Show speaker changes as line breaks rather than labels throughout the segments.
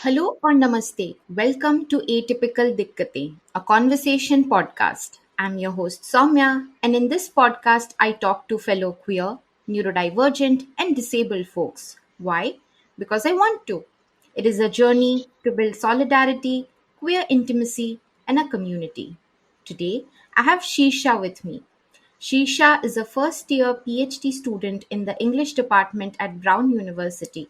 Hello or namaste. Welcome to Atypical Dikkate, a conversation podcast. I'm your host Soumyaa, and in this podcast, I talk to fellow queer, neurodivergent, and disabled folks. Why? Because I want to. It is a journey to build solidarity, queer intimacy, and a community. Today, I have Shisha with me. Shisha is a first year PhD student in the English department at Brown University.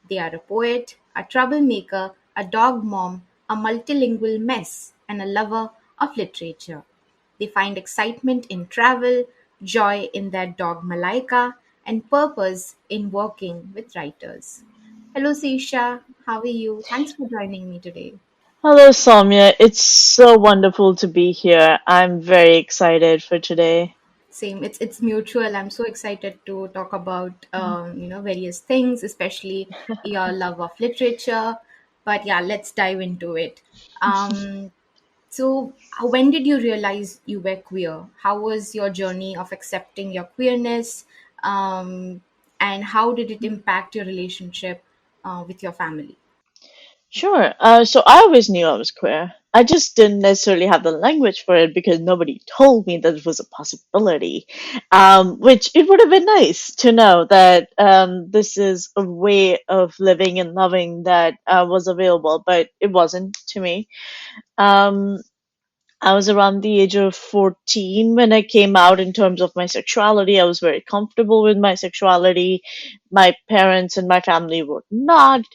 They are a poet, a troublemaker, a dog mom, a multilingual mess, and a lover of literature. They find excitement in travel, joy in their dog Malaika, and purpose in working with writers. Hello, Sisha. How are you? Thanks for joining me today.
Hello, Soumya. It's so wonderful to be here. I'm very excited for today.
Same. It's mutual. I'm so excited to talk about various things, especially your love of literature. But yeah, let's dive into it. Um, when did you realize you were queer? How was your journey of accepting your queerness? And how did it impact your relationship with your family?
Sure. So I always knew I was queer. I just didn't necessarily have the language for it because nobody told me that it was a possibility. Which it would have been nice to know that this is a way of living and loving that was available, but it wasn't to me. Um, I was around the age of 14 when I came out in terms of my sexuality. I was very comfortable with my sexuality. My parents and my family were not.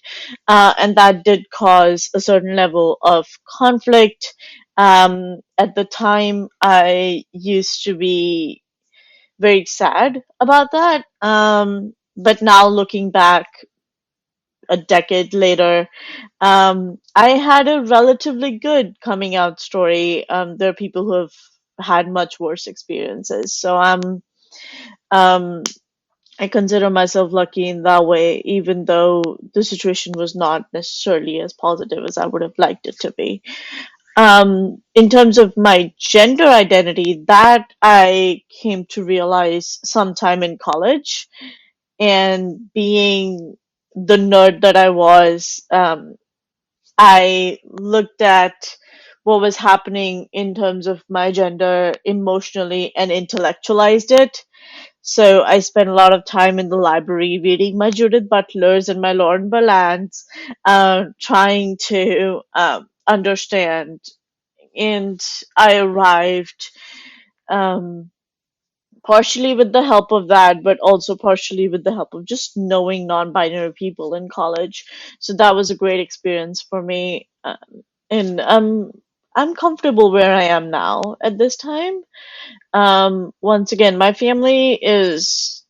And that did cause a certain level of conflict. At the time, I used to be very sad about that. But now looking back, a decade later, I had a relatively good coming out story. There are people who have had much worse experiences. Um, I consider myself lucky in that way, even though the situation was not necessarily as positive as I would have liked it to be. In terms of my gender identity, that I came to realize sometime in college, and being the nerd that I was, I looked at what was happening in terms of my gender emotionally and intellectualized it. So I spent a lot of time in the library reading my Judith Butlers and my Lauren Berlants, trying to understand. And I arrived um, partially with the help of that, but also partially with the help of just knowing non-binary people in college. So that was a great experience for me, and I'm comfortable where I am now at this time. Once again, my family is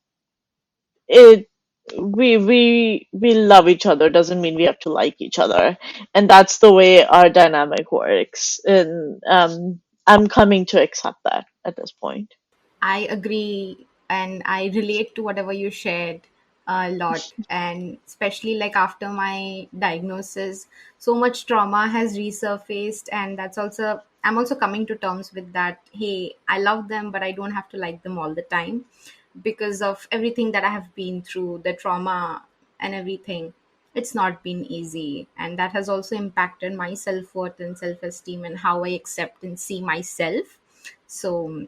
it. We love each other. Doesn't mean we have to like each other, and that's the way our dynamic works. And I'm coming to accept that at this point.
I agree and I relate to whatever you shared a lot. And especially like after my diagnosis, so much trauma has resurfaced. And I'm also coming to terms with that. Hey, I love them, but I don't have to like them all the time because of everything that I have been through, the trauma and everything. It's not been easy. And that has also impacted my self worth and self esteem and how I accept and see myself. So,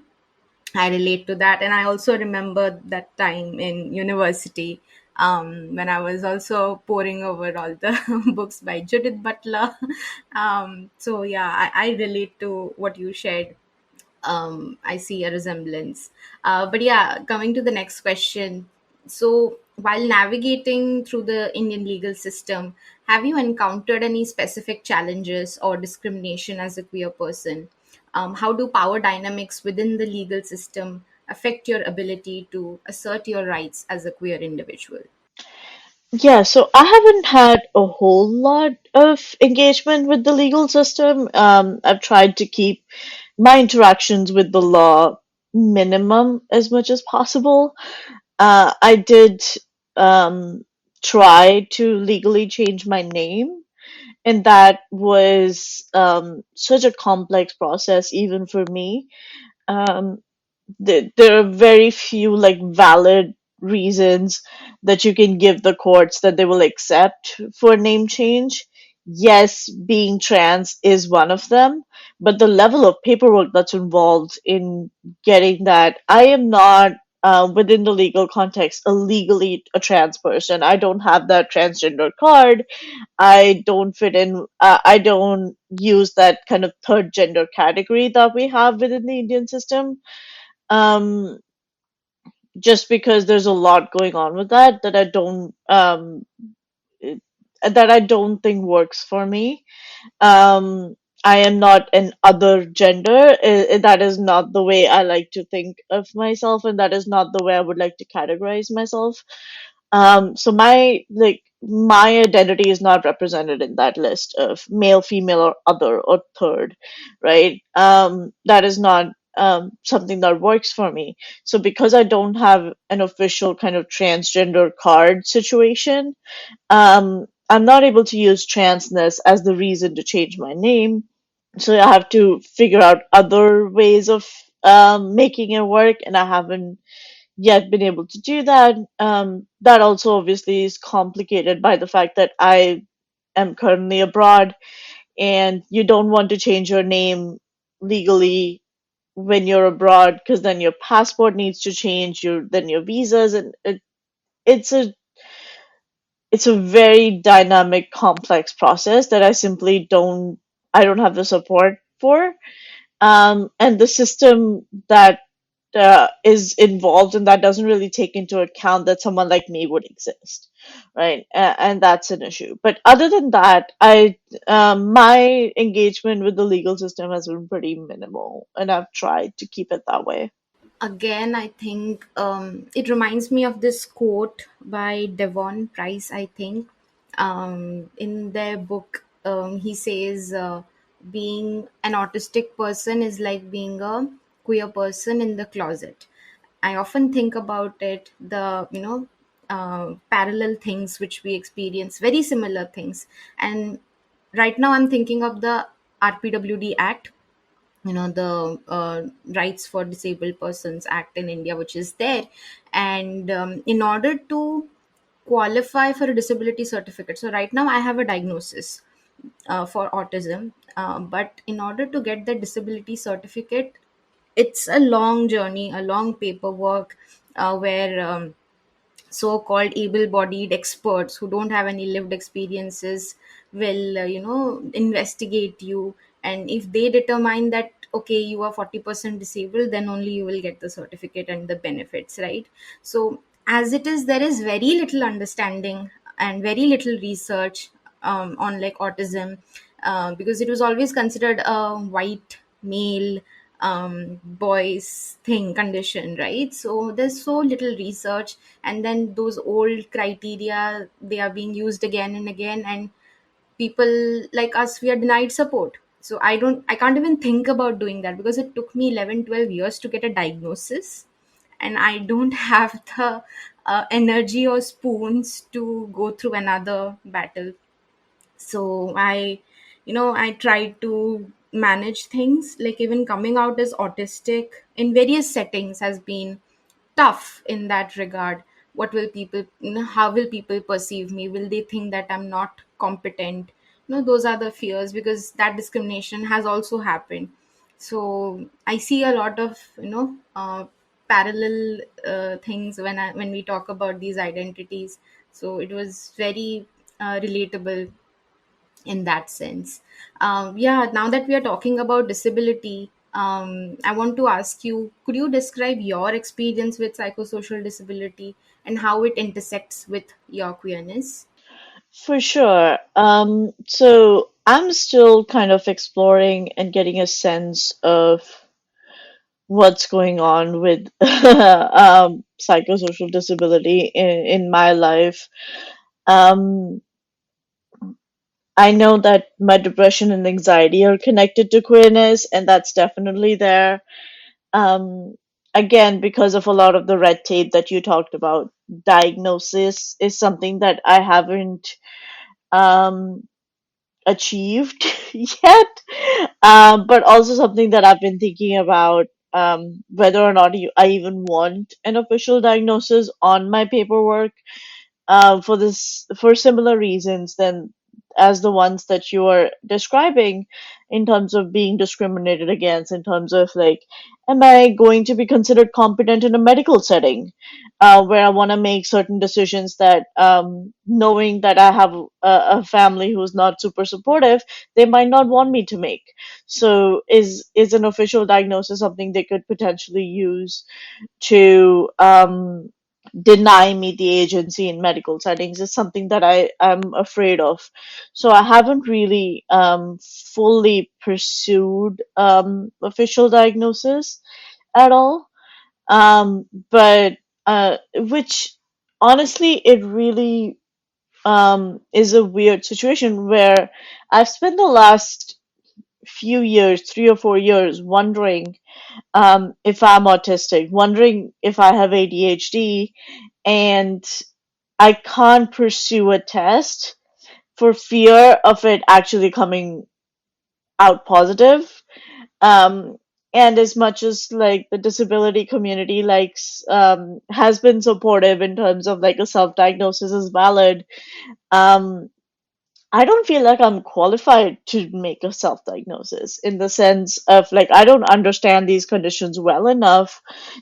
I relate to that. And I also remember that time in university when I was also poring over all the books by Judith Butler. So, yeah, I relate to what you shared. I see a resemblance. But yeah, coming to the next question. So, while navigating through the Indian legal system, have you encountered any specific challenges or discrimination as a queer person? How do power dynamics within the legal system affect your ability to assert your rights as a queer individual?
Yeah, so I haven't had a whole lot of engagement with the legal system. I've tried to keep my interactions with the law minimum as much as possible. I did um, try to legally change my name, and that was such a complex process, even for me. Um, there are very few like valid reasons that you can give the courts that they will accept for a name change, yes, being trans is one of them, but the level of paperwork that's involved in getting that, I am not, within the legal context, a legally a trans person. I don't have that transgender card. I don't fit in, I don't use that kind of third gender category that we have within the Indian system. Um, just because there's a lot going on with that that I don't think works for me. um I am not an other gender. That is not the way I like to think of myself, and that is not the way I would like to categorize myself. So my identity is not represented in that list of male, female, or other, or third, right? That is not something that works for me. So because I don't have an official kind of transgender card situation, I'm not able to use transness as the reason to change my name. So I have to figure out other ways of making it work, and I haven't yet been able to do that. That also obviously is complicated by the fact that I am currently abroad, and you don't want to change your name legally when you're abroad, because then your passport needs to change, your visas, and it's a it's a very dynamic, complex process that I don't have the support for. And the system that is involved in that doesn't really take into account that someone like me would exist, right? And that's an issue. But other than that, my engagement with the legal system has been pretty minimal, and I've tried to keep it that way.
Again, I think it reminds me of this quote by Devon Price, I think. In their book, he says, being an autistic person is like being a queer person in the closet. I often think about it, the, parallel things which we experience, very similar things. And right now I'm thinking of the RPWD Act, the Rights for Disabled Persons Act in India, which is there. And in order to qualify for a disability certificate, so right now I have a diagnosis for autism, but in order to get the disability certificate, it's a long journey, a long paperwork, where so-called able-bodied experts who don't have any lived experiences will investigate you, and if they determine that okay, you are 40% disabled, then only you will get the certificate and the benefits, right? So as it is, there is very little understanding and very little research on like autism, because it was always considered a white male boys thing, condition, right? So there's so little research, and then those old criteria, they are being used again and again, and people like us, we are denied support. So I can't even think about doing that, because it took me 11, 12 years to get a diagnosis, and I don't have the energy or spoons to go through another battle. So I tried to manage things, like even coming out as autistic in various settings has been tough in that regard. What will people, how will people perceive me? Will they think that I'm not competent? Those are the fears, because that discrimination has also happened. So I see a lot of parallel things when we talk about these identities. So it was very relatable in that sense. Yeah, now that we are talking about disability, I want to ask you, could you describe your experience with psychosocial disability and how it intersects with your queerness?
For sure. So I'm still kind of exploring and getting a sense of what's going on with psychosocial disability in my life. Um, I know that my depression and anxiety are connected to queerness, and that's definitely there. Um, Again, because of a lot of the red tape that you talked about, diagnosis is something that I haven't um, achieved yet, but also something that I've been thinking about, whether or not I even want an official diagnosis on my paperwork, for similar reasons. Then as the ones that you are describing, in terms of being discriminated against, in terms of like, am I going to be considered competent in a medical setting, where I want to make certain decisions that, knowing that I have a family who's not super supportive, they might not want me to make. So is an official diagnosis something they could potentially use to deny me the agency in medical settings? Is something that I am afraid of. So I haven't really fully pursued official diagnosis at all. But which honestly, it really is a weird situation where I've spent the last few years, 3 or 4 years, wondering if I'm autistic, wondering if I have ADHD, and I can't pursue a test for fear of it actually coming out positive. Um, and as much as like the disability community likes has been supportive in terms of like a self-diagnosis is valid, um, I don't feel like I'm qualified to make a self diagnosis, in the sense of like I don't understand these conditions well enough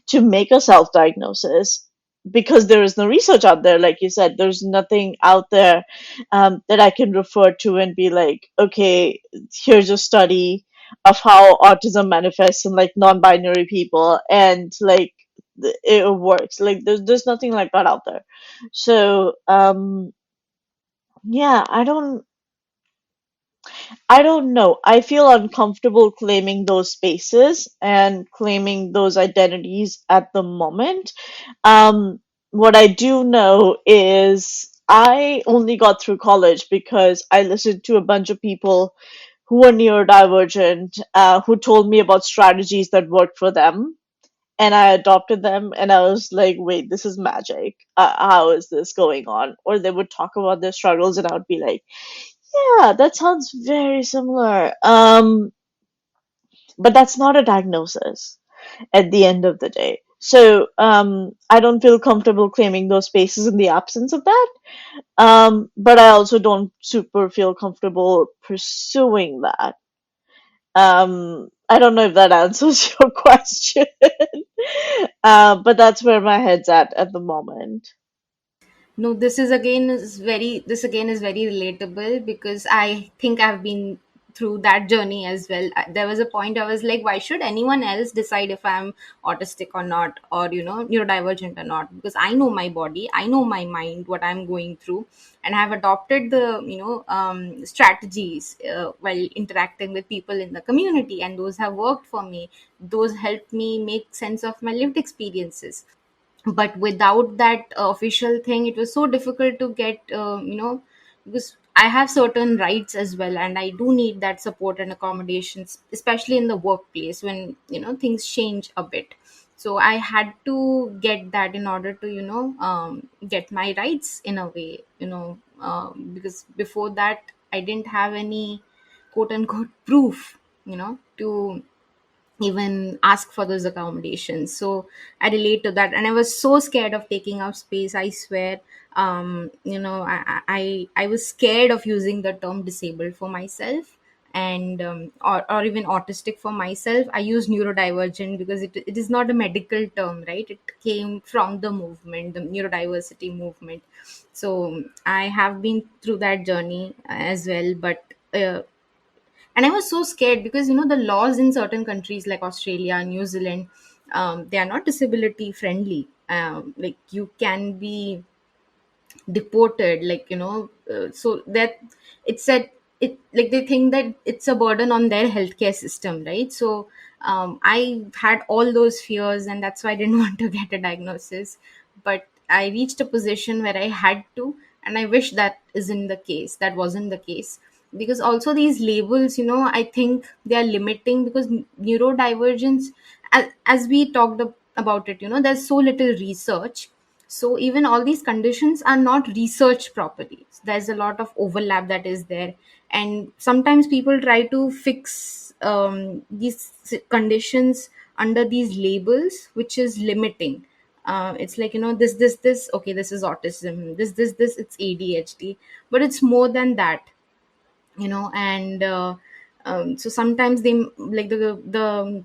to make a self diagnosis, because there is no research out there. Like you said, there's nothing out there that I can refer to and be like, okay, here's a study of how autism manifests in like non binary people, and like it works. Like there's nothing like that out there. So, yeah, I don't know. I feel uncomfortable claiming those spaces and claiming those identities at the moment. What I do know is I only got through college because I listened to a bunch of people who were neurodivergent, who told me about strategies that worked for them. And I adopted them, and I was like, wait, this is magic. How is this going on? Or they would talk about their struggles, and I would be like, yeah, that sounds very similar. But that's not a diagnosis at the end of the day. So I don't feel comfortable claiming those spaces in the absence of that. But I also don't super feel comfortable pursuing that. I don't know if that answers your question, but that's where my head's at the moment.
No, this again is very relatable, because I think I've been through that journey as well. There was a point I was like, why should anyone else decide if I'm autistic or not, or neurodivergent or not? Because I know my body, I know my mind, what I'm going through, and I've adopted the strategies while interacting with people in the community, and those have worked for me. Those helped me make sense of my lived experiences. But without that official thing, it was so difficult to get, because I have certain rights as well, and I do need that support and accommodations, especially in the workplace when things change a bit. So I had to get that in order to get my rights in a way, because before that I didn't have any quote unquote proof, to even ask for those accommodations. So I relate to that, and I was so scared of taking up space, I swear. I was scared of using the term disabled for myself, and or even autistic for myself. I use neurodivergent because it is not a medical term, right? It came from the movement, the neurodiversity movement. So I have been through that journey as well. But and I was so scared because the laws in certain countries like Australia, New Zealand, they are not disability friendly. Like, you can be deported, like, so that it said, it like they think that it's a burden on their healthcare system, right? So I had all those fears, and that's why I didn't want to get a diagnosis. But I reached a position where I had to, and I wish that wasn't the case. Because also these labels, I think they are limiting, because neurodivergence, as we talked about it, there's so little research. So even all these conditions are not researched properly. There's a lot of overlap that is there, and sometimes people try to fix these conditions under these labels, which is limiting. It's like, this, okay, this is autism, this, it's ADHD, but it's more than that. and so sometimes they, like, the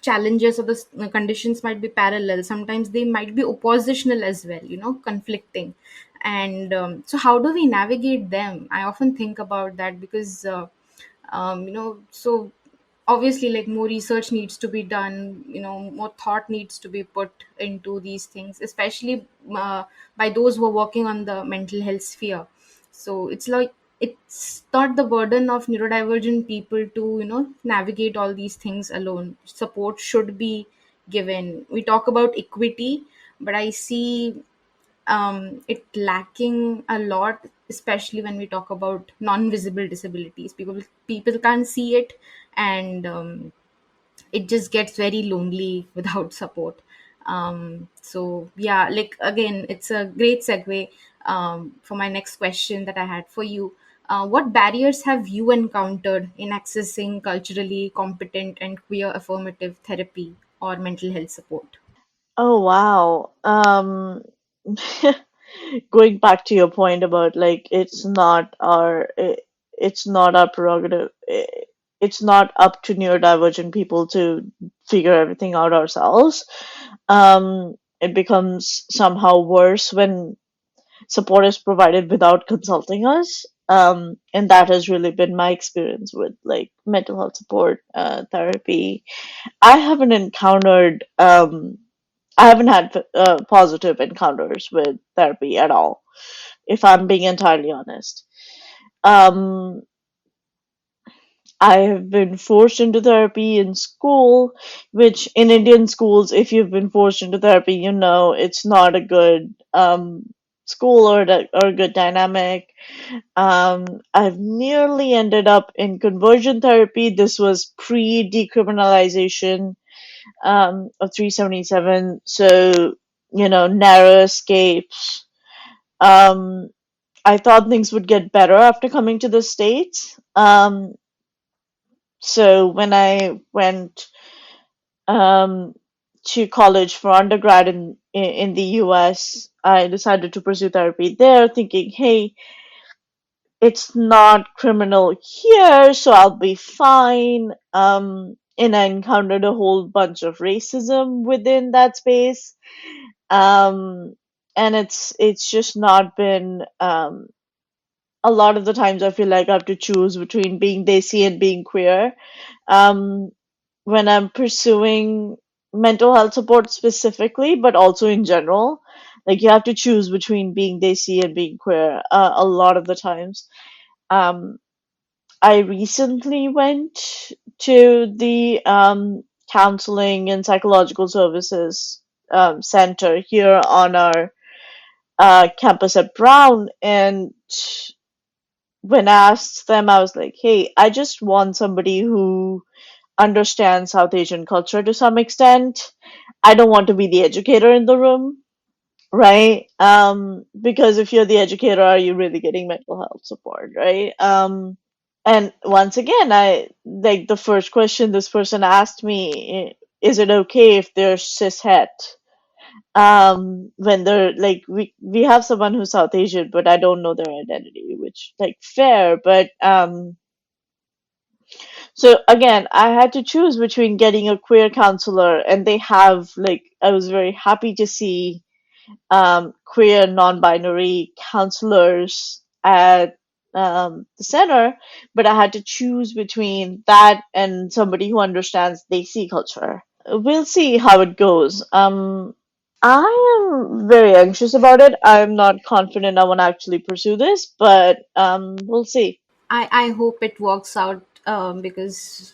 challenges or the conditions might be parallel, sometimes they might be oppositional as well, conflicting. And so how do we navigate them? I often think about that, because so obviously, like, more research needs to be done, more thought needs to be put into these things, especially by those who are working on the mental health sphere. So it's like, it's not the burden of neurodivergent people to navigate all these things alone. Support should be given. We talk about equity, but I see it lacking a lot, especially when we talk about non-visible disabilities. People can't see it, and it just gets very lonely without support. So yeah, like, again, it's a great segue for my next question that I had for you. What barriers have you encountered in accessing culturally competent and queer affirmative therapy or mental health support?
Oh wow. Going back to your point about like it's not our prerogative. It's not up to neurodivergent people to figure everything out ourselves. It becomes somehow worse when support is provided without consulting us. And that has really been my experience with like mental health support, therapy. I haven't encountered I haven't had positive encounters with therapy at all, if I'm being entirely honest. Um, I have been forced into therapy in school, which in Indian schools, if you've been forced into therapy, you know it's not a good school or a good dynamic. I've nearly ended up in conversion therapy. This was pre decriminalization of 377. So, narrow escapes. Um, I thought things would get better after coming to the States. So when I went um, to college for undergrad in the US, I decided to pursue therapy there, thinking, hey, it's not criminal here, so I'll be fine. And I encountered a whole bunch of racism within that space. Um, and it's just not been a lot of the times I feel like I have to choose between being desi and being queer. Um, when I'm pursuing mental health support specifically, but also in general, like you have to choose between being desi and being queer a lot of the times. Um, I recently went to the counseling and psychological services center here on our campus at Brown, and when I asked them, I was like, "Hey, I just want somebody who understands South Asian culture to some extent. I don't want to be the educator in the room." Right? Because if you're the educator, are you really getting mental health support, right? And once again, I like the first question this person asked me, is it okay if they're cishet? When they're like, we have someone who's South Asian, but I don't know their identity, which like fair, but so again, I had to choose between getting a queer counselor, and they have like I was very happy to see queer non-binary counselors at the center, but I had to choose between that and somebody who understands Desi culture. We'll see how it goes. I am very anxious about it. I'm not confident I want to actually pursue this, but we'll see.
I hope it works out, because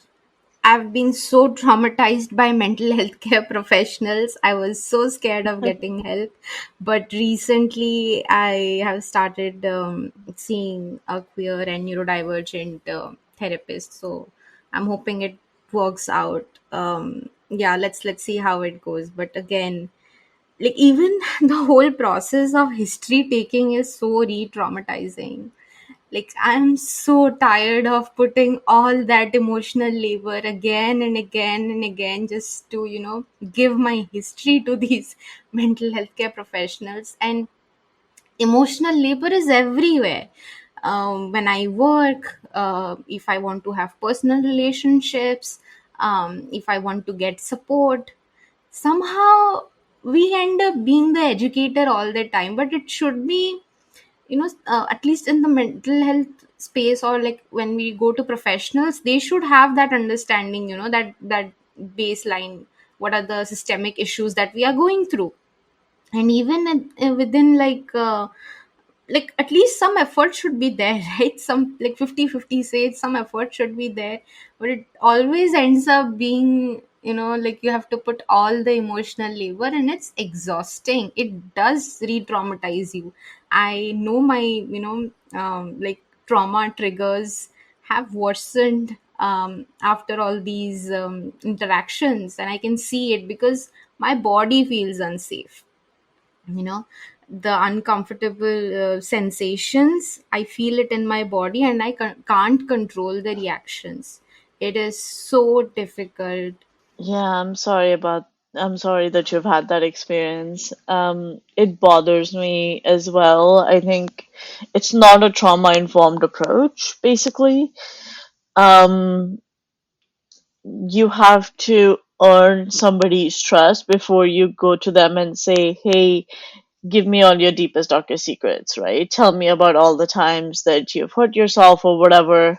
I've been so traumatized by mental health care professionals. I was so scared of getting help. But recently, I have started seeing a queer and neurodivergent therapist. So I'm hoping it works out. Yeah, let's see how it goes. But again, like, even the whole process of history taking is so re-traumatizing. Like, I'm so tired of putting all that emotional labor again and again and again, just to give my history to these mental health care professionals. And emotional labor is everywhere. when I work, if I want to have personal relationships, if I want to get support, somehow we end up being the educator all the time. But it should be, at least in the mental health space, or like when we go to professionals, they should have that understanding, that baseline, what are the systemic issues that we are going through. And even within like at least some effort should be there, right? Some like 50-50 say some effort should be there, but it always ends up being, like you have to put all the emotional labor, and it's exhausting. It does re-traumatize you. I know my, like trauma triggers have worsened after all these interactions, and I can see it because my body feels unsafe, you know the uncomfortable sensations, I feel it in my body, and I can't control the reactions. It is so difficult.
Yeah, I'm sorry that you've had that experience. It bothers me as well. I think it's not a trauma-informed approach, basically. Um, you have to earn somebody's trust before you go to them and say, "Hey, give me all your deepest, darkest secrets," right? Tell me about all the times that you've hurt yourself or whatever.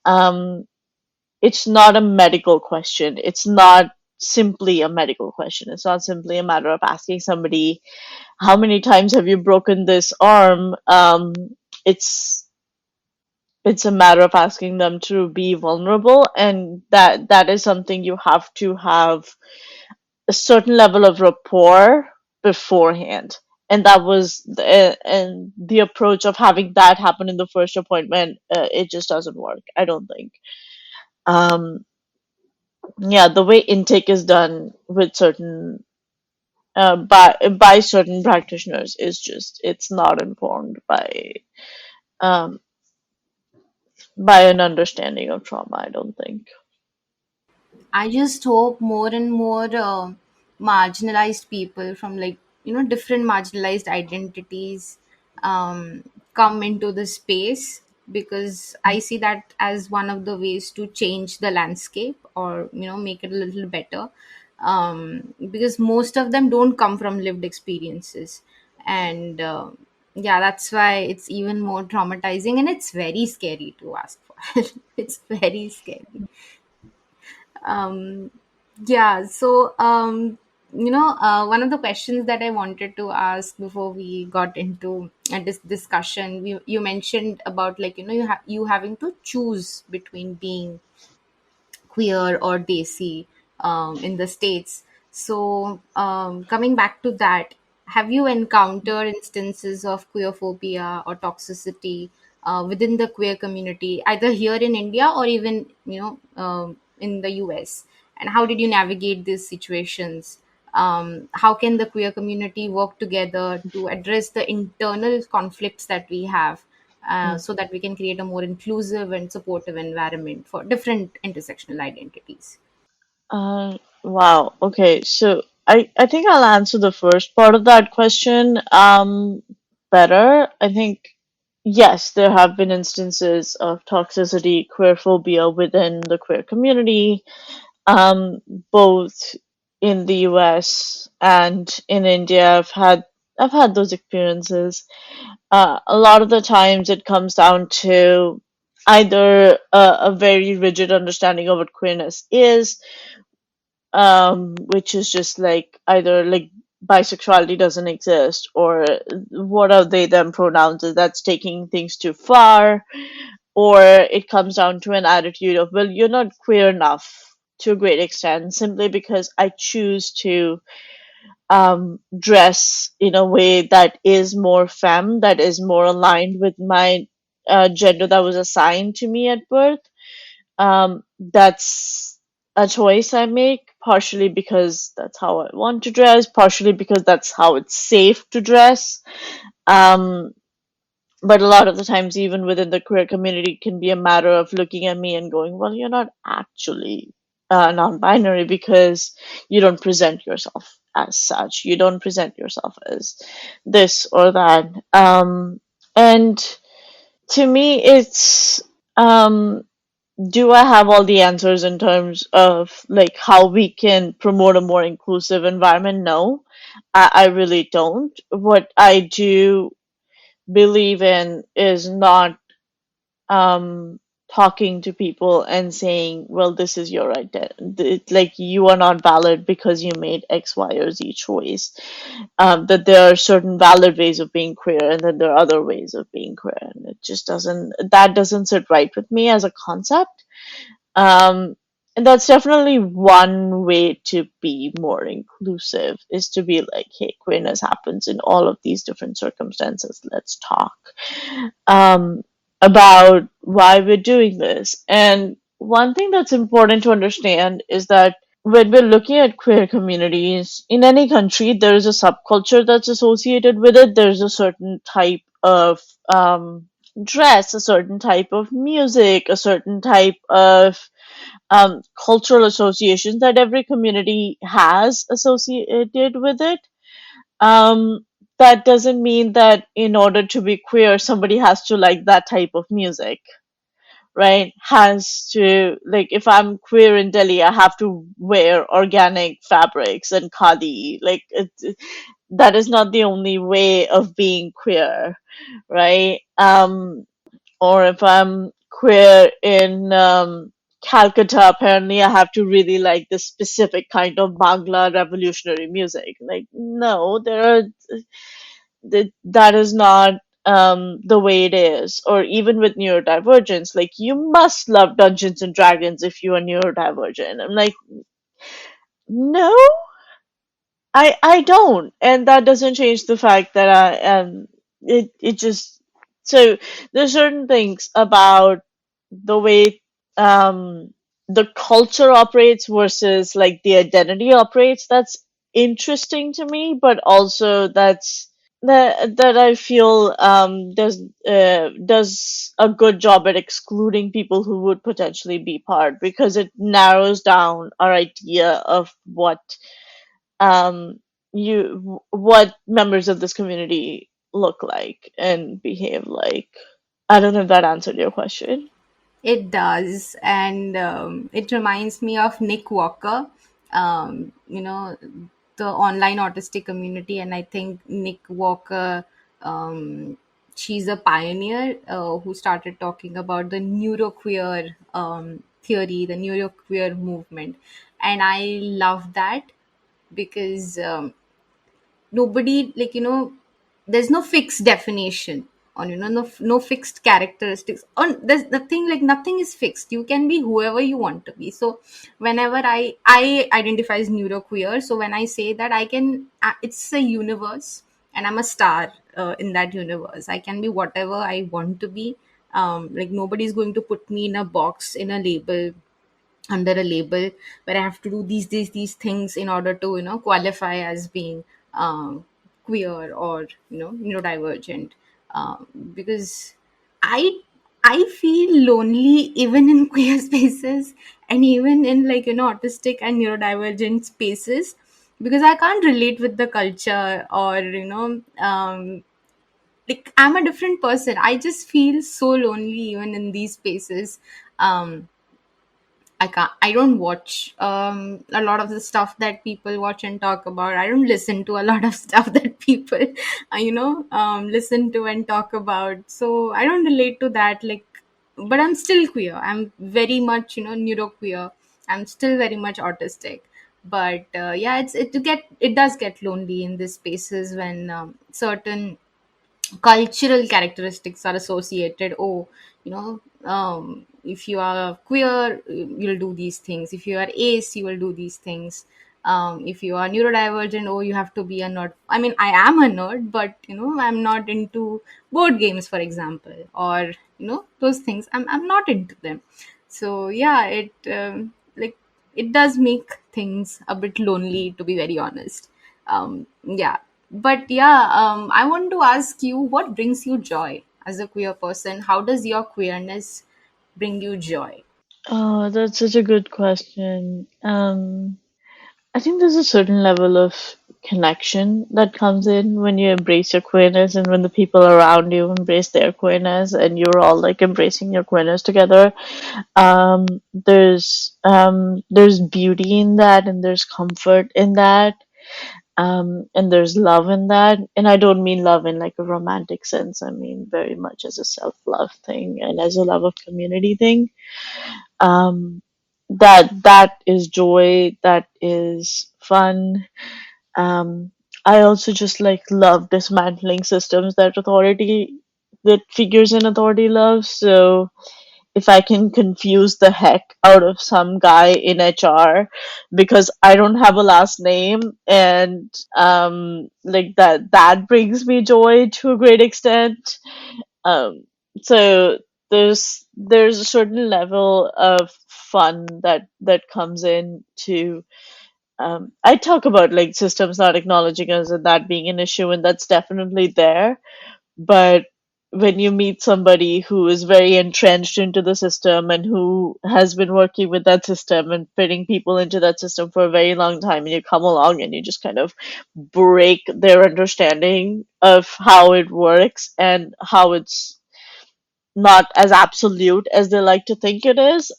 Um, it's not a medical question. It's not simply a medical question. It's not simply a matter of asking somebody, how many times have you broken this arm? It's it's a matter of asking them to be vulnerable, and that is something you have to have a certain level of rapport beforehand. And that was and the approach of having that happen in the first appointment, it just doesn't work, I don't think. um yeah, the way intake is done with certain by certain practitioners is just, it's not informed um by an understanding of trauma, I don't think.
I just hope more and more marginalized people from, like, different marginalized identities um, come into the space, because I see that as one of the ways to change the landscape, or make it a little better. Because most of them don't come from lived experiences, and yeah, that's why it's even more traumatizing, and it's very scary to ask for help. It's very scary. um yeah, so one of the questions that I wanted to ask before we got into this discussion, you mentioned about, like, you having to choose between being queer or desi in the States. So, coming back to that, have you encountered instances of queerphobia or toxicity within the queer community, either here in India or even, in the US? And how did you navigate these situations? How can the queer community work together to address the internal conflicts that we have, so that we can create a more inclusive and supportive environment for different intersectional identities?
Wow. Okay. So I think I'll answer the first part of that question better. I think yes, there have been instances of toxicity, queerphobia within the queer community, um, both in the US and in India. I've had those experiences. A lot of the times it comes down to either a very rigid understanding of what queerness is, which is just like either like bisexuality doesn't exist, or what are they them pronouns, is that's taking things too far, or it comes down to an attitude of, well, you're not queer enough to a great extent simply because I choose to dress in a way that is more femme, that is more aligned with my gender that was assigned to me at birth. That's a choice I make, partially because that's how I want to dress, partially because that's how it's safe to dress. Um, but a lot of the times, even within the queer community, it can be a matter of looking at me and going, well, you're not actually non binary because you don't present yourself as such. You don't present yourself as this or that. And To me, it's um, do I have all the answers in terms of like how we can promote a more inclusive environment? No, I really don't. What I do believe in is not um talking to people and saying, well, this is your identity, like you are not valid because you made X, Y, or Z choice. That there are certain valid ways of being queer and then there are other ways of being queer, and it just doesn't, that doesn't sit right with me as a concept. um, and that's definitely one way to be more inclusive, is to be like, hey, queerness happens in all of these different circumstances. Let's talk um, about why we're doing this. And one thing that's important to understand is that when we're looking at queer communities in any country, there is a subculture that's associated with it. There's a certain type of dress, a certain type of music, a certain type of cultural associations that every community has associated with it. Um, that doesn't mean that in order to be queer, somebody has to like that type of music, right? Has to, like, if I'm queer in Delhi, I have to wear organic fabrics and khadi. Like, that is not the only way of being queer, right? Or if I'm queer in Calcutta, apparently I have to really like this specific kind of Bangla revolutionary music. Like, no, there are that is not the way it is. Or even with neurodivergence, like you must love Dungeons and Dragons if you are neurodivergent. I'm like, no, I don't, and that doesn't change the fact that I am. It just, so there's certain things about the way um the culture operates versus like the identity operates that's interesting to me, but also that I feel does a good job at excluding people who would potentially be part, because it narrows down our idea of um what members of this community look like and behave like. I don't know if that answered your question.
It does, and it reminds me of Nick Walker, the online autistic community. And I think Nick Walker, um, she's a pioneer who started talking about the neuroqueer theory, the neuroqueer movement. And I love that because nobody, like, there's no fixed definition on, no fixed characteristics on, there's nothing, like nothing is fixed. You can be whoever you want to be. So whenever I identify as neuroqueer, so when I say that, I can, it's a universe, and I'm a star in that universe. I can be whatever I want to be. Like nobody's going to put me in a box, in a label, under a label, where I have to do these things in order to, qualify as being queer or, neurodivergent. Because I I feel lonely even in queer spaces, and even in, like, autistic and neurodivergent spaces, because I can't relate with the culture, or, like, I'm a different person. I just feel so lonely even in these spaces. um I don't watch a lot of the stuff that people watch and talk about. I don't listen to a lot of stuff that people listen to and talk about. So I don't relate to that, like, but I'm still queer. I'm very much, neuroqueer. I'm still very much autistic. But yeah, it does get lonely in these spaces when certain cultural characteristics are associated. Oh, if you are queer, you'll do these things. If you are ace, you will do these things. If you are neurodivergent, oh, you have to be a nerd. I mean, I am a nerd, but, I'm not into board games, for example, or, those things. I'm not into them. So yeah, like, it does make things a bit lonely, to be very honest. Yeah. But yeah, I want to ask you, what brings you joy as a queer person? How does your queerness bring you joy?
Oh, that's such a good question. I think there's a certain level of connection that comes in when you embrace your queerness and when the people around you embrace their queerness and you're all like embracing your queerness together. Um, there's beauty in that and there's comfort in that. And there's love in that. And I don't mean love in like a romantic sense. I mean very much as a self-love thing and as a love of community thing. Um, that is joy, that is fun. um, I also just like love dismantling systems that figures in authority love. So if I can confuse the heck out of some guy in HR because I don't have a last name, and like that brings me joy to a great extent. Um, so there's a certain level of fun that comes in to I talk about like systems not acknowledging us and that being an issue, and that's definitely there. But when you meet somebody who is very entrenched into the system and who has been working with that system and fitting people into that system for a very long time, and you come along and you just kind of break their understanding of how it works and how it's not as absolute as they like to think it is.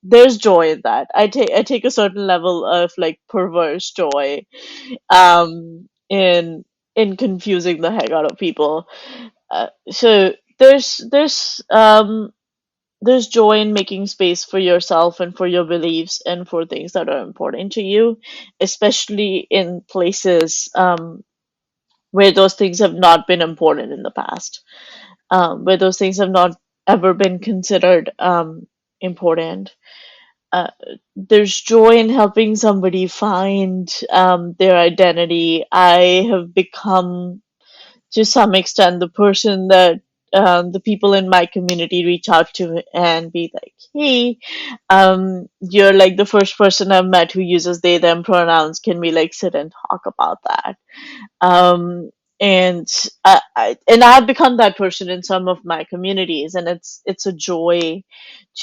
There's joy in that. I take a certain level of like perverse joy in confusing the heck out of people. So there's joy in making space for yourself and for your beliefs and for things that are important to you, especially in places where those things have not been important in the past, where those things have not ever been considered important. Uh, there's joy in helping somebody find their identity. I have become, to some extent, the person that the people in my community reach out to and be like, hey, you're like the first person I've met who uses they, them pronouns. Can we like sit and talk about that? um and and I've become that person in some of my communities, and it's a joy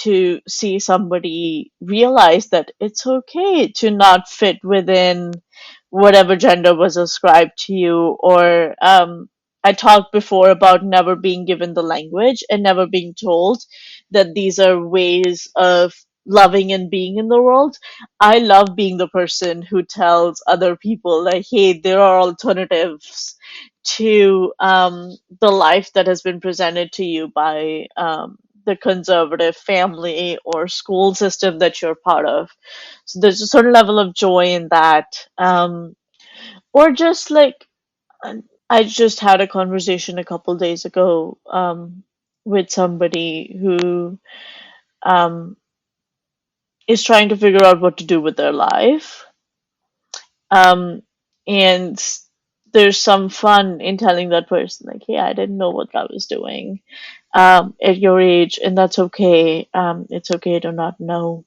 to see somebody realize that it's okay to not fit within whatever gender was ascribed to you. Or I talked before about never being given the language and never being told that these are ways of loving and being in the world. I love being the person who tells other people, like, hey, there are alternatives to the life that has been presented to you by the conservative family or school system that you're part of. So there's a certain level of joy in that. Or just like, I just had a conversation a couple days ago with somebody who um, is trying to figure out what to do with their life. Um, and there's some fun in telling that person, like, hey, I didn't know what I was doing at your age, and that's okay. It's okay to not know,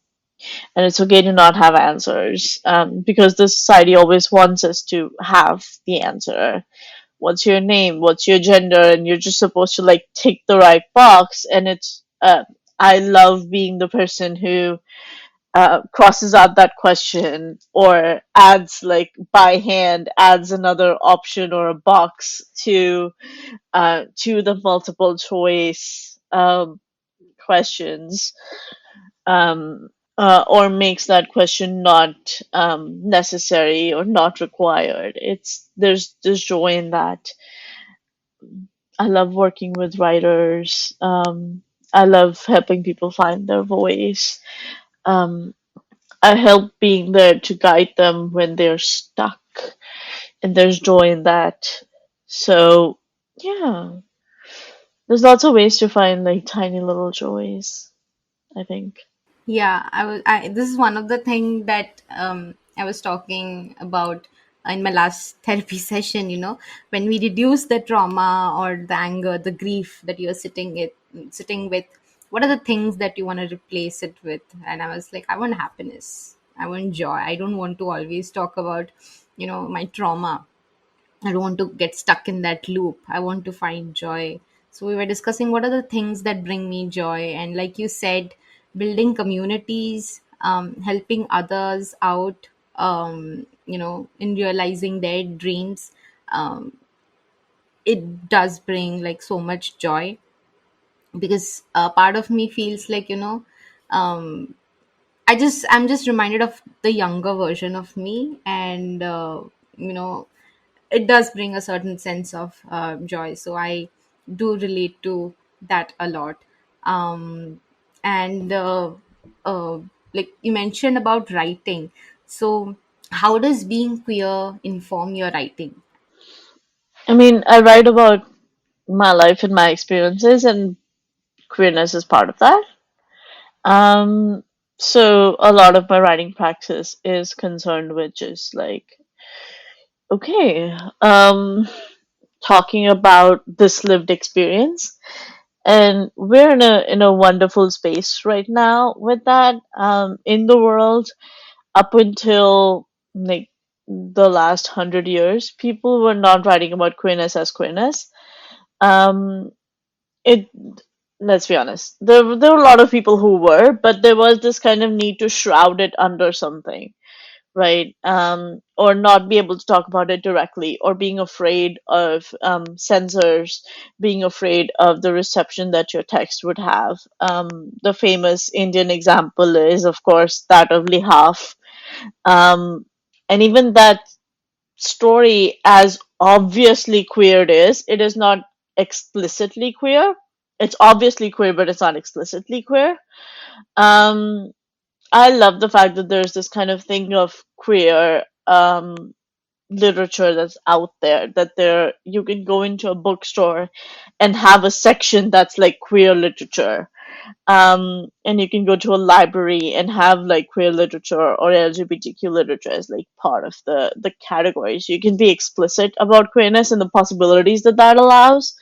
and it's okay to not have answers, because the society always wants us to have the answer. What's your name? What's your gender? And you're just supposed to like tick the right box. And I love being the person who crosses out that question or adds like by hand adds another option or a box to the multiple choice questions, um, or makes that question not necessary or not required. There's joy in that. I love working with writers. I love helping people find their voice. Um, I help being there to guide them when they're stuck, and there's joy in that. So, yeah, there's lots of ways to find like tiny little joys, I think.
Yeah, this is one of the thing that I was talking about in my last therapy session. When we reduce the trauma or the anger, the grief that you're sitting with, what are the things that you want to replace it with? And I was like, I want happiness. I want joy. I don't want to always talk about, my trauma. I don't want to get stuck in that loop. I want to find joy. So we were discussing what are the things that bring me joy. And like you said, building communities, helping others out, in realizing their dreams. um, it does bring like so much joy, because part of me feels like, um, I'm just reminded of the younger version of me, and you know it does bring a certain sense of joy. So I do relate to that a lot. Um, and like you mentioned about writing, so how does being queer inform your writing?
I mean, I write about my life and my experiences, and queerness is part of that. Um, so a lot of my writing practice is concerned with just like, okay, talking about this lived experience, and we're in a wonderful space right now with that. In the world, up until like the last 100 years, people were not writing about queerness as queerness. Um, it Let's be honest, there were a lot of people who were, but there was this kind of need to shroud it under something, right? Or not be able to talk about it directly, or being afraid of censors, being afraid of the reception that your text would have. The famous Indian example is, of course, that of Lihaf. And even that story, as obviously queer it is not explicitly queer. It's obviously queer, but it's not explicitly queer. Um, I love the fact that there's this kind of thing of queer literature that's out there. That there, you can go into a bookstore and have a section that's like queer literature. And you can go to a library and have like queer literature or LGBTQ literature as like part of the categories. You can be explicit about queerness and the possibilities that that allows.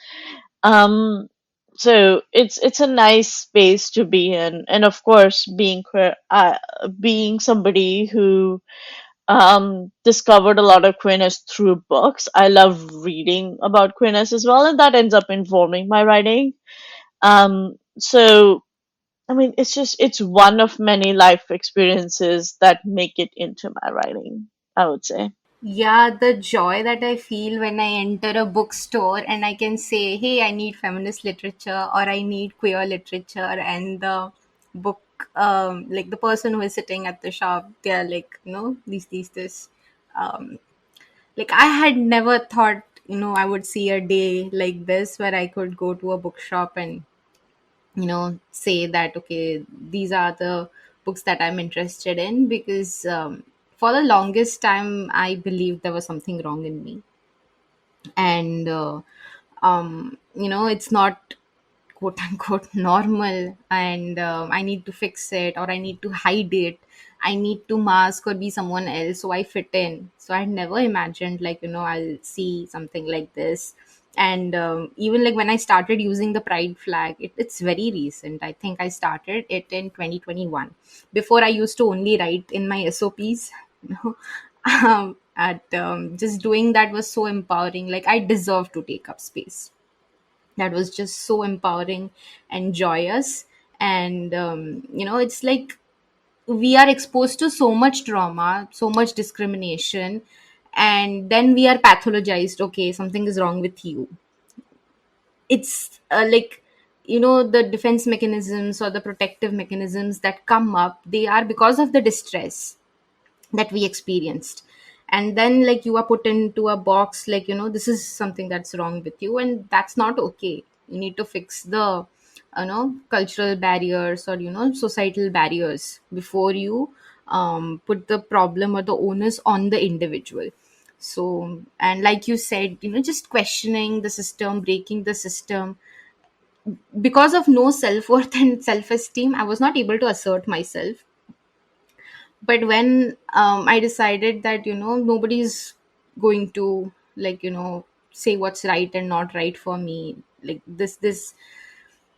Um, so it's a nice space to be in, and of course, being queer, being somebody who discovered a lot of queerness through books. I love reading about queerness as well, and that ends up informing my writing. So I mean, it's one of many life experiences that make it into my writing, I would say.
Yeah, the joy that I feel when I enter a bookstore and I can say, hey, I need feminist literature or I need queer literature, and the book, like the person who is sitting at the shop, they're like, this. Um, like I had never thought, I would see a day like this where I could go to a bookshop and, say that, okay, these are the books that I'm interested in, because for the longest time I believed there was something wrong in me, and it's not quote unquote normal, and I need to fix it, or I need to hide it, I need to mask or be someone else so I fit in. So I never imagined, like, I'll see something like this. And even like when I started using the pride flag, it's very recent. I think I started it in 2021. Before, I used to only write in my SOPs. you know at Just doing that was so empowering. Like, I deserve to take up space. That was just so empowering and joyous. And it's like we are exposed to so much trauma, so much discrimination, and then we are pathologized. Okay, something is wrong with you. It's like, the defense mechanisms or the protective mechanisms that come up, they are because of the distress that we experienced. And then, like, you are put into a box, like, this is something that's wrong with you, and that's not okay. You need to fix the cultural barriers, or societal barriers, before you put the problem or the onus on the individual. So, and like you said, just questioning the system, breaking the system. Because of no self-worth and self-esteem, I was not able to assert myself. But when I decided that, nobody's going to, like, say what's right and not right for me, like this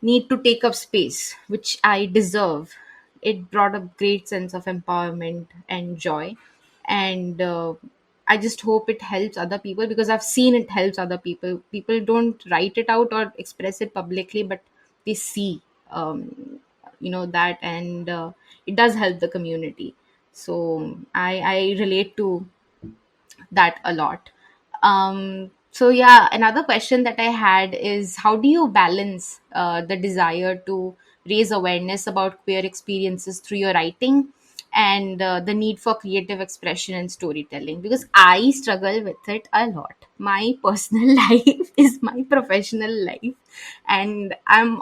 need to take up space which I deserve, it brought a great sense of empowerment and joy. And I just hope it helps other people, because I've seen it helps other people. People don't write it out or express it publicly, but they see that, and it does help the community. So I relate to that a lot. So yeah, another question that I had is, how do you balance the desire to raise awareness about queer experiences through your writing and the need for creative expression and storytelling? Because I struggle with it a lot. My personal life is my professional life, and I'm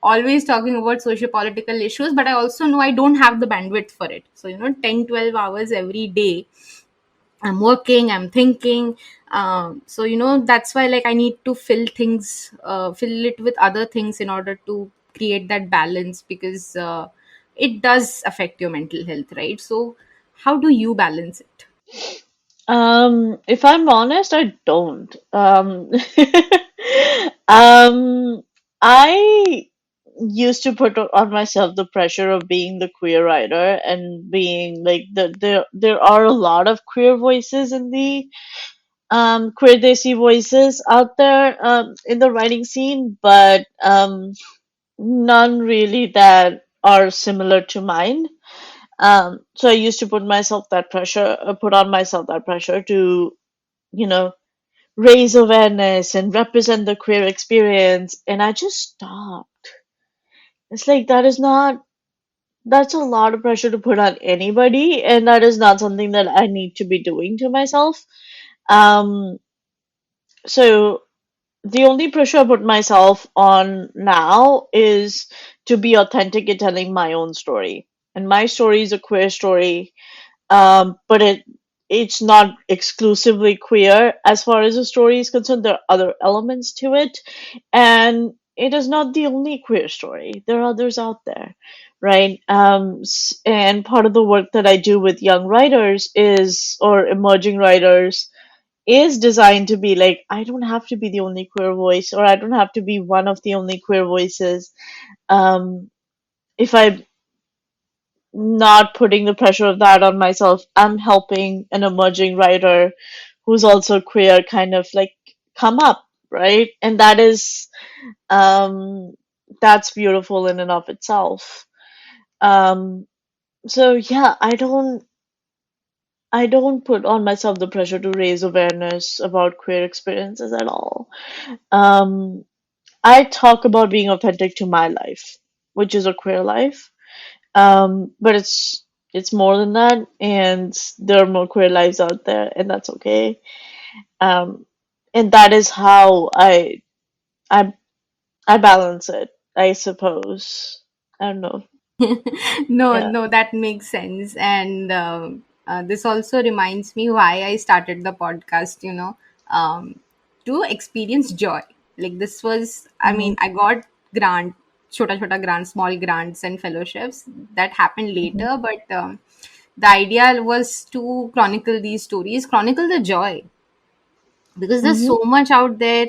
always talking about social political issues, but I also know I don't have the bandwidth for it. So 10-12 hours every day I'm working, I'm thinking. So that's why, like, I need to fill it with other things in order to create that balance, because it does affect your mental health, right? So how do you balance it?
If I'm honest, I don't. I used to put on myself the pressure of being the queer writer and being like there are a lot of queer voices in the queer desi voices out there in the writing scene, but none really that are similar to mine. So I used to put on myself that pressure to, you know, raise awareness and represent the queer experience. And I just stopped. It's like that's a lot of pressure to put on anybody. And that is not something that I need to be doing to myself. Um, so the only pressure I put myself on now is to be authentic in telling my own story. And my story is a queer story, but it's not exclusively queer as far as the story is concerned. There are other elements to it, and it is not the only queer story. There are others out there, right? And part of the work that I do with young writers is, or emerging writers, is designed to be like, I don't have to be the only queer voice, or I don't have to be one of the only queer voices. Um, if I not putting the pressure of that on myself, I'm helping an emerging writer who's also queer kind of like come up, right? And um that's beautiful in and of itself. Um so yeah, I don't put on myself the pressure to raise awareness about queer experiences at all. Um I talk about being authentic to my life, which is a queer life. But it's more than that, and there are more queer lives out there, and that's okay. Um, and that is how I I balance it, I suppose. I don't know.
No,
Yeah.
no, that makes sense. And this also reminds me why I started the podcast, um, to experience joy. Like, this was, I
Hmm.
mean, I got grant, chota grants, small grants and fellowships that happened
Hmm.
later, but the idea was to chronicle these stories, chronicle the joy, because there's
Hmm.
so much out there.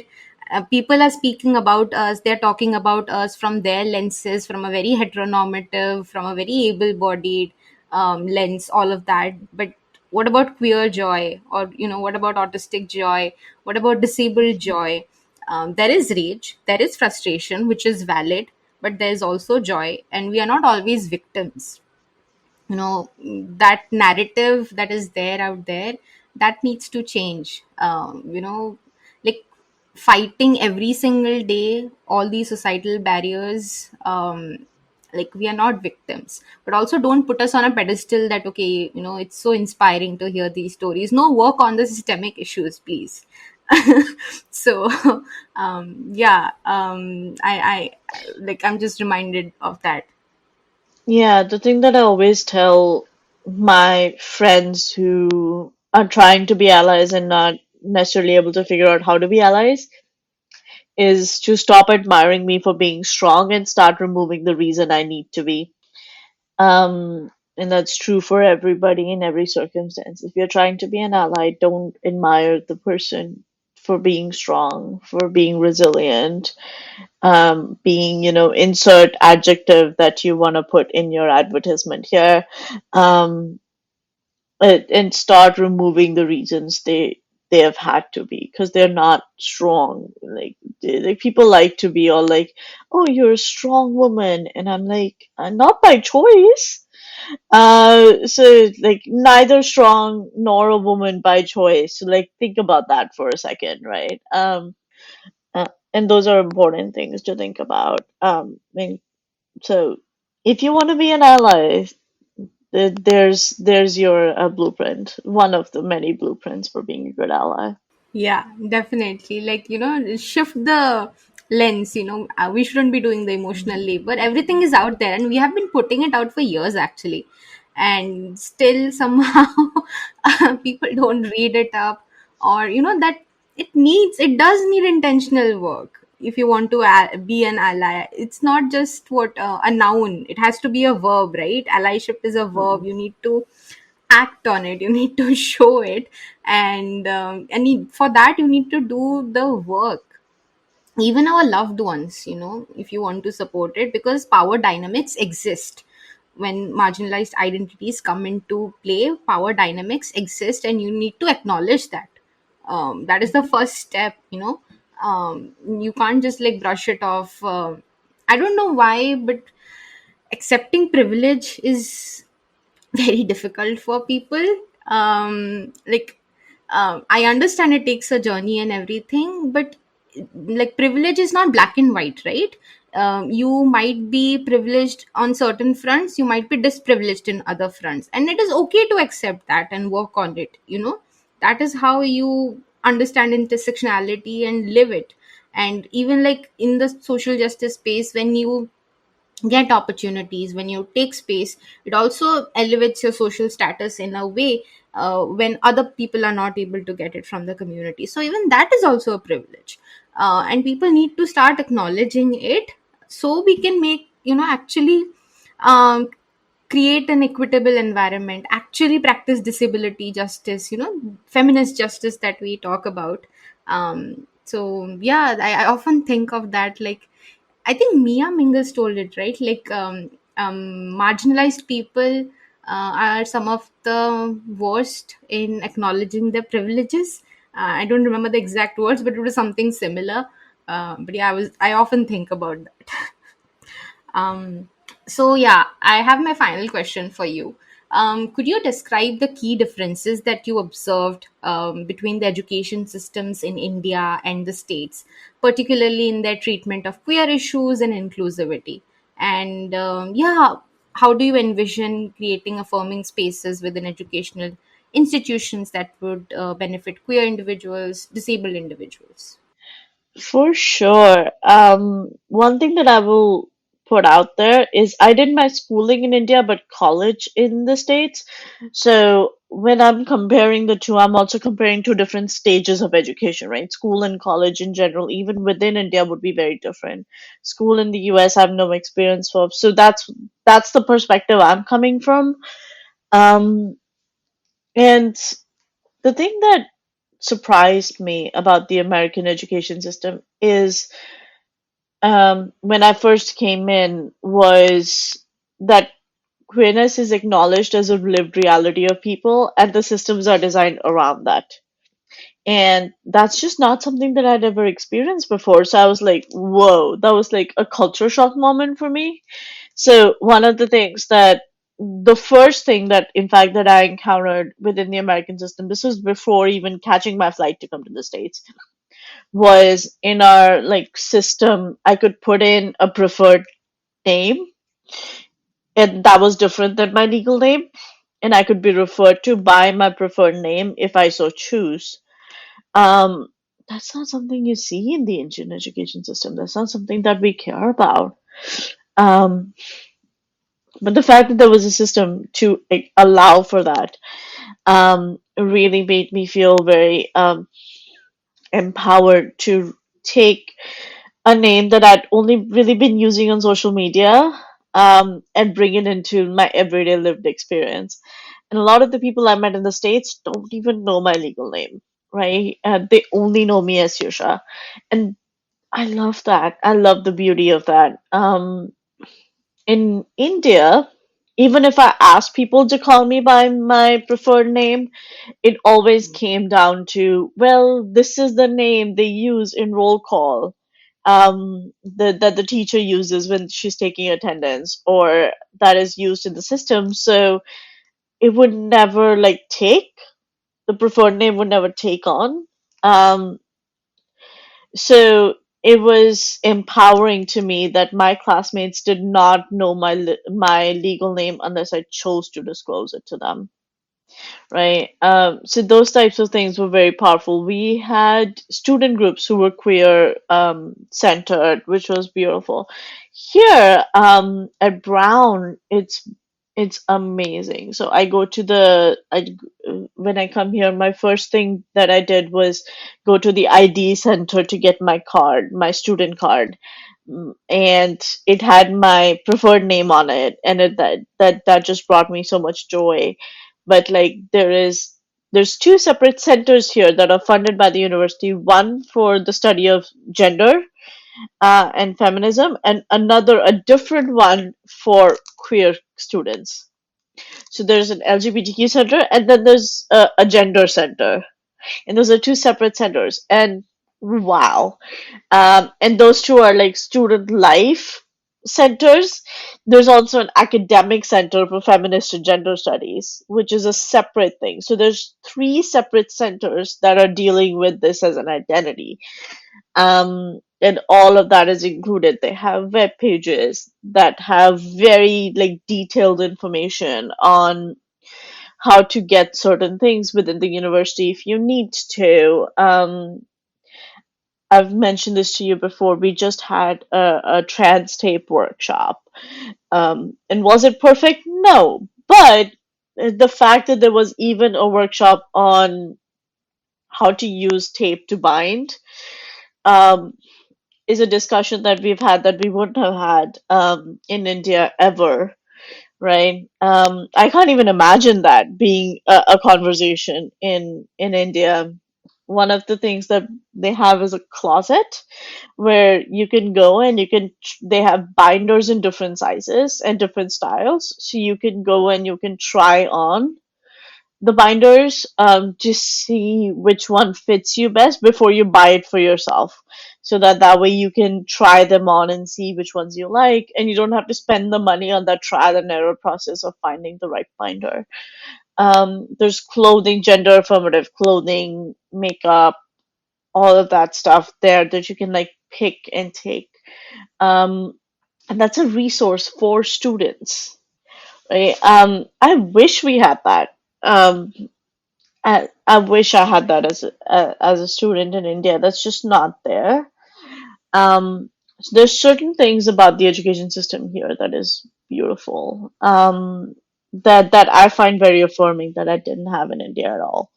People are speaking about us, they're talking about us from their lenses, from a very heteronormative, from a very able-bodied lens, all of that. But what about queer joy? Or what about autistic joy? What about disabled joy? There is rage, there is frustration, which is valid, but there's also joy, and we are not always victims. That narrative that is there out there, that needs to change. Like, fighting every single day all these societal barriers, like, we are not victims, but also don't put us on a pedestal that, okay, it's so inspiring to hear these stories. No, work on the systemic issues, please. So yeah, I like, I'm just reminded of that.
Yeah, the thing that I always tell my friends who are trying to be allies and not necessarily able to figure out how to be allies is to stop admiring me for being strong and start removing the reason I need to be. And that's true for everybody in every circumstance. If you're trying to be an ally, don't admire the person for being strong, for being resilient, being, insert adjective that you want to put in your advertisement here, um, and start removing the reasons they have had to be because they're not strong. Like people like to be all like, "Oh, you're a strong woman," and I'm like, "Not by choice." So like neither strong nor a woman by choice. So like think about that for a second, right? And those are important things to think about. So if you want to be an ally, there's your blueprint, one of the many blueprints for being a good ally.
Yeah, definitely. Like, shift the lens, we shouldn't be doing the emotional labor. Everything is out there, and we have been putting it out for years actually. And still, somehow, people don't read it up, or, that it does need intentional work. If you want to be an ally, it's not just what a noun, it has to be a verb, right? Allyship is a verb.
Mm.
You need to act on it, you need to show it, and for that you need to do the work. Even our loved ones, if you want to support it, because power dynamics exist. When marginalized identities come into play, power dynamics exist, and you need to acknowledge that. That is the
Mhm.
first step. You can't just like brush it off. I don't know why, but accepting privilege is very difficult for people. Like, I understand it takes a journey and everything, but like privilege is not black and white, right? You might be privileged on certain fronts, you might be disprivileged in other fronts, and it is okay to accept that and work on it. That is how you understand intersectionality and live it. And even like in the social justice space, when you get opportunities, when you take space, it also elevates your social status in a way, when other people are not able to get it from the community. So even that is also a privilege, and people need to start acknowledging it, so we can make, actually, um, create an equitable environment, actually practice disability justice, feminist justice that we talk about. So yeah, I often think of that, like, I think Mia Mingus told it right. Like, marginalized people are some of the worst in acknowledging their privileges. I don't remember the exact words, but it was something similar. But yeah, I often think about that. So yeah, I have my final question for you. Could you describe the key differences that you observed between the education systems in India and the States, particularly in their treatment of queer issues and inclusivity? And yeah, how do you envision creating affirming spaces within educational institutions that would benefit queer individuals, disabled individuals?
For sure. One thing that I will put out there is I did my schooling in India, but college in the States. So when I'm comparing the two, I'm also comparing two different stages of education, right? School and college in general, even within India, would be very different. School in the US, I have no experience of, so that's the perspective I'm coming from. Um, and the thing that surprised me about the American education system is when I first came in was that queerness is acknowledged as a lived reality of people, and the systems are designed around that. And that's just not something that I'd ever experienced before. So I was like, whoa, that was like a culture shock moment for me. So one of the things that the first thing that in fact that I encountered within the American system, this was before even catching my flight to come to the States, was in our like system I could put in a preferred name, and that was different than my legal name, and I could be referred to by my preferred name if I so choose. um that's not something you see in the Indian education system. That's not something that we care about. um but the fact that there was a system to like, allow for that really made me feel very empowered to take a name that I'd only really been using on social media, and bring it into my everyday lived experience. And a lot of the people I met in the States don't even know my legal name, right? They only know me as Yusha. And I love that. I love the beauty of that. In India, even if I asked people to call me by my preferred name, it always came down to, well, this is the name they use in roll call. that the teacher uses when she's taking attendance, or that is used in the system. So it would never like take the preferred name would never take on. Um, so it was empowering to me that my classmates did not know my legal name unless I chose to disclose it to them, right? So those types of things were very powerful. We had student groups who were queer centered, which was beautiful. Here at Brown, it's amazing. So I go to when I come here, my first thing that I did was go to the ID center to get my card, my student card. And it had my preferred name on it, and that just brought me so much joy. But like there's two separate centers here that are funded by the university, one for the study of gender and feminism, and a different one for queer students. So there's an LGBTQ center, and then there's a gender center, and those are two separate centers. And wow, and those two are like student life centers. There's also an academic center for feminist and gender studies, which is a separate thing. So there's three separate centers that are dealing with this as an identity. And all of that is included. They have web pages that have very like detailed information on how to get certain things within the university if you need to. I've mentioned this to you before. We just had a trans tape workshop. And was it perfect? No. But the fact that there was even a workshop on how to use tape to bind um, is a discussion that we've had that we wouldn't have had in India ever, right? I can't even imagine that being a conversation in India. One of the things that they have is a closet where you can go and they have binders in different sizes and different styles, so you can go and you can try on the binders to see which one fits you best before you buy it for yourself, so that way you can try them on and see which ones you like, and you don't have to spend the money on that trial and error process of finding the right binder. There's clothing, gender affirmative clothing, makeup, all of that stuff there that you can like pick and take. Um, and that's a resource for students, right? I wish we had that. I wish I had that as a student in India. That's just not there. So there's certain things about the education system here that is beautiful. That I find very affirming that I didn't have in India at all.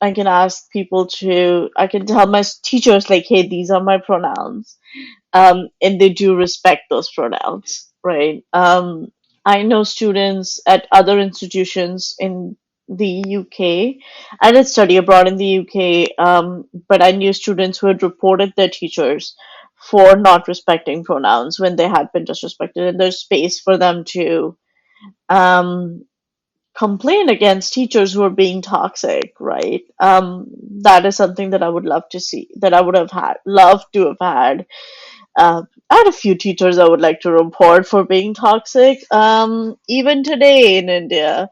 I can ask people to, I can tell my teachers like, hey, these are my pronouns, and they do respect those pronouns, right? I know students at other institutions in the UK. I did study abroad in the UK, but I knew students who had reported their teachers for not respecting pronouns when they had been disrespected, and there's space for them to um, complain against teachers who are being toxic, right? That is something that I would love to see, that I would have loved to have had. I had a few teachers I would like to report for being toxic. Even today in India,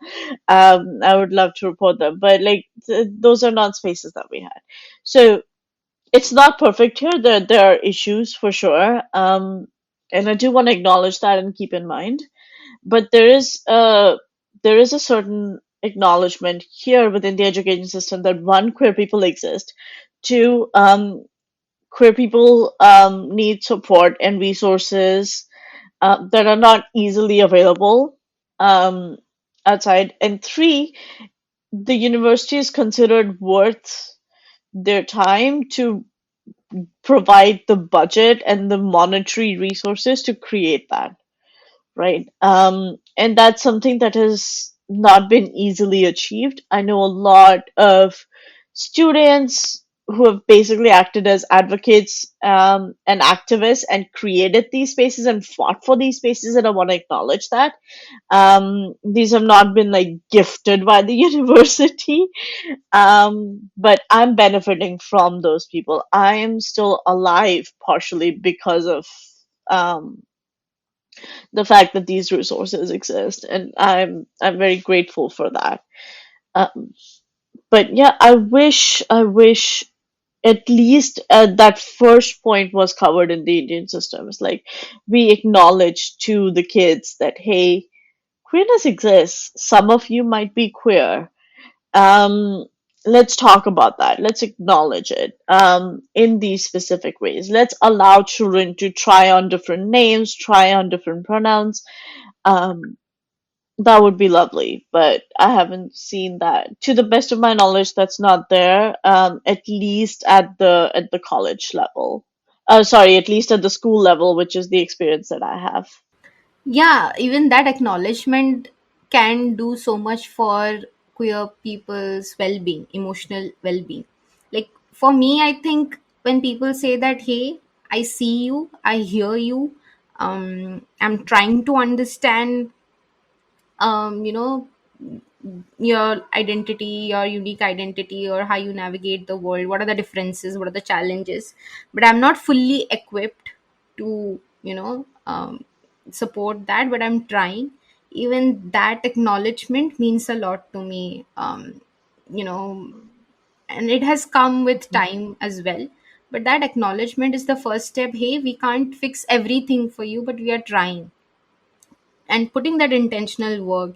I would love to report them, but like those are not spaces that we had. So it's not perfect here. There are issues for sure, and I do want to acknowledge that and keep in mind. But there is a certain acknowledgement here within the education system that one, queer people exist. Two, queer people need support and resources that are not easily available um, outside. And three, the university is considered worth their time to provide the budget and the monetary resources to create that, right? And that's something that has not been easily achieved. I know a lot of students who have basically acted as advocates and activists and created these spaces and fought for these spaces, and I want to acknowledge that. These have not been like gifted by the university, but I'm benefiting from those people. I am still alive partially because of um, the fact that these resources exist, and I'm very grateful for that. Um, but yeah, I wish at least that first point was covered in the Indian systems. Like, we acknowledge to the kids that, hey, queerness exists. Some of you might be queer. Um, let's talk about that. Let's acknowledge it in these specific ways. Let's allow children to try on different names, try on different pronouns. Um, that would be lovely, but I haven't seen that. To the best of my knowledge, that's not there. At least at the college level. Sorry, at least at the school level, which is the experience that I have.
Yeah, even that acknowledgement can do so much for queer people's well-being, emotional well-being. Like for me, I think when people say that, hey, I see you, I hear you, I'm trying to understand, you know, your identity, your unique identity, or how you navigate the world, what are the differences, what are the challenges, but I'm not fully equipped to, support that, but I'm trying. Even that acknowledgement means a lot to me, you know and it has come with time as well. But that acknowledgement is the first step. Hey, we can't fix everything for you, but we are trying, and putting that intentional work,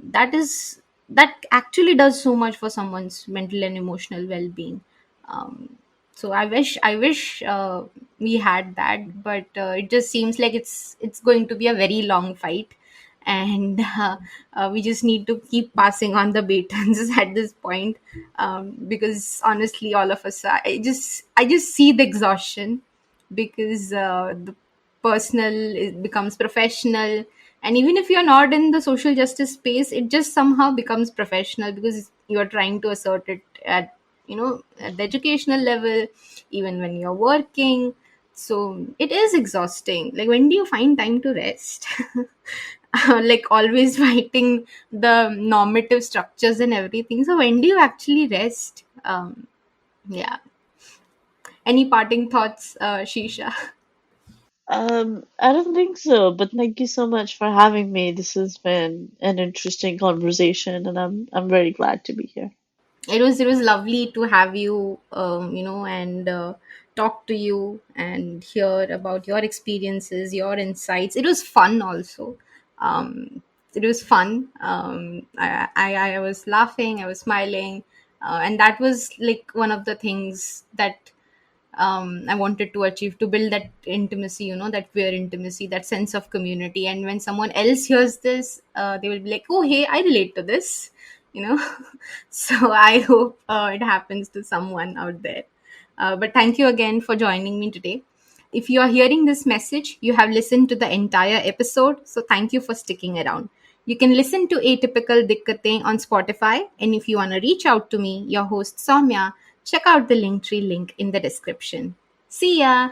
that actually does so much for someone's mental and emotional well-being. um, so I wish we had that, but it just seems like it's going to be a very long fight, and we just need to keep passing on the batons at this point, because honestly, all of us, I just see the exhaustion, because the personal it becomes professional, and even if you're not in the social justice space, it just somehow becomes professional because you're trying to assert it at the educational level, even when you're working. So it is exhausting. Like, when do you find time to rest? Like, always fighting the normative structures and everything. So when do you actually rest? Yeah. Any parting thoughts, Shisha?
I don't think so, but thank you so much for having me. This has been an interesting conversation, and I'm very glad to be here.
It was lovely to have you, and talk to you and hear about your experiences, your insights. It was fun also. It was fun. I was laughing, I was smiling, and that was like one of the things that I wanted to achieve, to build that intimacy, that queer intimacy, that sense of community. And when someone else hears this, they will be like, oh, hey, I relate to this, you know. So I hope it happens to someone out there. But thank you again for joining me today. If you are hearing this message, you have listened to the entire episode. So thank you for sticking around. You can listen to Atypical Dikkatein on Spotify. And if you want to reach out to me, your host Soumya, check out the Linktree link in the description. See ya!